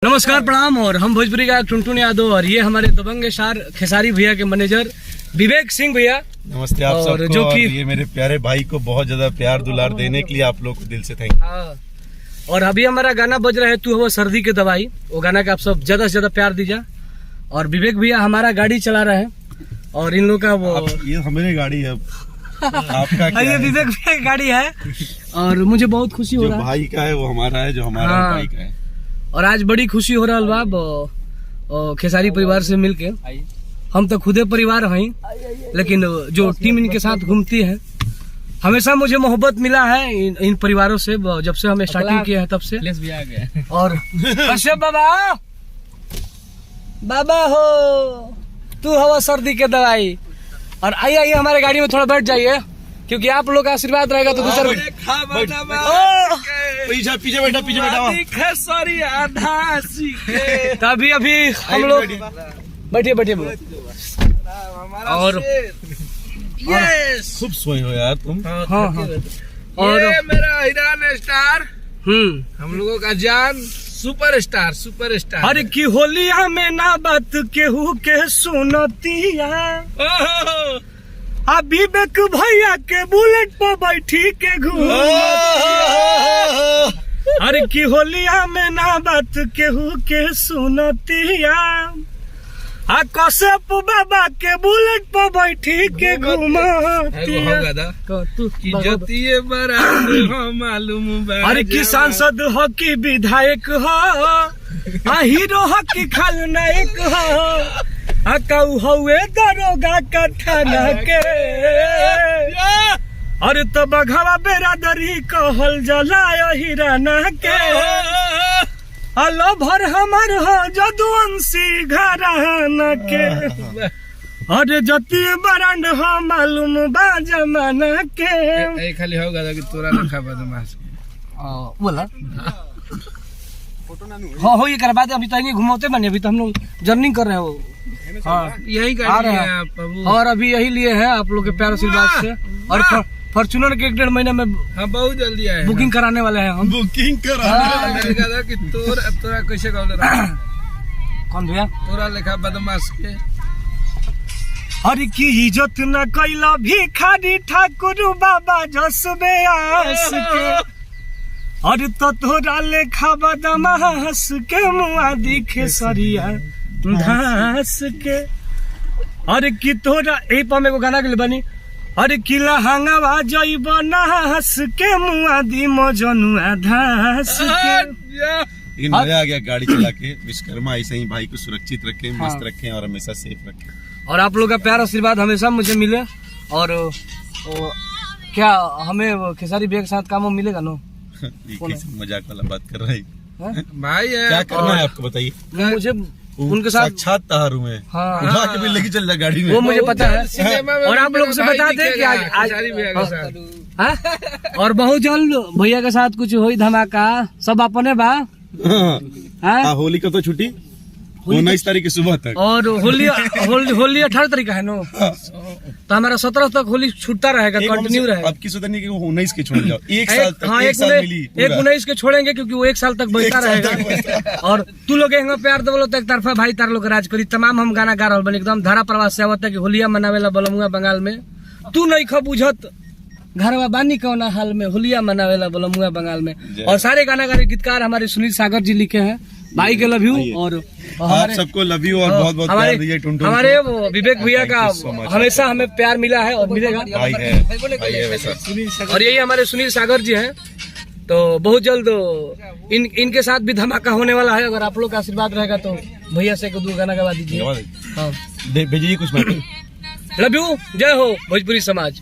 नमस्कार प्रणाम। और हम भोजपुरी का टुनटुन यादव और ये हमारे दबंग स्टार खेसारी भैया के मैनेजर विवेक सिंह भैया। नमस्ते आप सबको। जो कि ये मेरे प्यारे भाई को बहुत ज्यादा प्यार दुलार देने के लिए आप लोग को दिल से थैंक यू। और अभी हमारा गाना बज रहा है तू हो सर्दी के दवाई, वो गाना का आप सब ज्यादा से ज्यादा प्यार दीजिए। और विवेक भैया हमारा गाड़ी चला रहे हैं और इन लोग का वो ये हमारी गाड़ी है आपका क्या ये विवेक भैया की गाड़ी है और मुझे बहुत खुशी हो रहा है। भाई का है वो हमारा है, जो हमारा भाई का है। और आज बड़ी खुशी हो रहा है बाब खेसारी परिवार से मिलके। हम तो खुदे परिवार हैं, लेकिन जो टीम इनके साथ घूमती है हमेशा मुझे मोहब्बत मिला है इन परिवारों से, जब से हम स्टार्टिंग किए हैं तब से। भी आ गए। और कश्यप बाबा, बाबा हो तू हवा सर्दी के दवाई। और आइए आइए हमारे गाड़ी में थोड़ा बैठ जाइए, क्योंकि आप लोग का आशीर्वाद रहेगा तो दूसरा पीछे बैठा तभी अभी हम लोग बैठिए बैठिए। और खूब सोए हो यार तुम। हाँ हाँ। और ये मेरा हीरान स्टार, हम लोगों का जान सुपर स्टार। अरे की होलिया में ना बात केहू के सुनतिया, अभी बेक भैया के बुलेट पर बैठी के अरे की होलिया में ना बात केहू के सुनतिया, कश्यप बाबा के बुलेट पर बैठी के घूमतिया। मालूम। अरे की सांसद हो कि विधायक हो, हीरो हो कि खलनायक हो, हुए दरोगा का थाना के। अरे तो बघवा बेरादरी कहल जलायो हिराना के। अलो भर हमर हो जदुवंशी घराना के। अरे जति बरांड हो मालूम बा जमाना के। खाली होगा कि तोरा रखा बदमाश बोला हाँ हो ये करवा दे। अभी तो घुमाते बने, अभी तो हम लोग जर्निंग कर रहे हो। हाँ यही गाड़ी है आप। और अभी यही लिए हैं आप लोग के प्यार आशीर्वाद से। और फॉर्च्यूनर के 1.5 महीने में हाँ बहुत जल्दी आए बुकिंग कराने वाले हैं हम। बुकिंग कराने वाले कि तोरा कैसे कौन भैया तोरा लेखा बदमाश के। अरे की इज्जत न कैला भिखारी ठाकुर बाबा जसबे आस के। अरे तो तोरा लेखा बदमाश के मुआ दिखे सरिया धास के। अरे की तोरा ए पर में गाना के बनी। अरे किला हंगावा जइब नास के मुआ दी मजनुआ धास के। लेकिन मजा आ गया गाड़ी चला के। विश्वकर्मा ऐसे ही भाई को सुरक्षित रखें, मस्त रखें और हमेशा सेफ रखें। और आप लोग का प्यार आशीर्वाद हमेशा मुझे मिले। और क्या हमें खेसारी भैया के साथ काम मिलेगा ना? मजाक वाला बात कर रहा है भाई। क्या करना है आपको बताइए। मुझे उनके साथ साक्षात तारू में उठा के भी लेके चल जा गाड़ी में, वो मुझे पता है। और आप लोगों से बता दें कि आज और बहुत जल्द भैया के साथ कुछ हुई धमाका, सब अपने बा। होली का तो छुट्टी 19 तारीख की सुबह तक। और होली 18 तारीख का है नो, तो हमारा 17 तक होली छूटता रहेगा, कंटिन्यू रहेगा। अब किस नहीं 19 के छोड़ जाओ, एक साल तक। हाँ, एक 19 के छोड़ेंगे क्योंकि वो 1 साल तक बचता रहेगा। और तू लोग प्यार दे तो एक तरफा भाई तार लोग राज करी। तमाम हम गाना गा रहा बन एकदम धारा प्रवास से आवता कि होलिया मनावेला बलमुआ बंगाल में। तू नहीं खा बुझत घरवा बानी कौना हाल में, होलिया मनावेला बलमुआ बंगाल में। और सारे गाना गा गीतकार हमारे सुनील सागर जी लिखे हैं। भाई के लव यू और आप सबको लव यू और बहुत बहुत प्यार दीजिए। टुनटुन हमारे वो विवेक भैया का हमेशा हमें प्यार मिला है और मिलेगा। भाई है वैसा। और यही हमारे सुनील सागर जी हैं। तो बहुत जल्द इनके साथ भी धमाका होने वाला है। अगर आप लोग का आशीर्वाद रहेगा तो भैया से 2 गाना गवा दीजिए। हाँ भेजिए कुछ। लव यू, जय हो भोजपुरी समाज।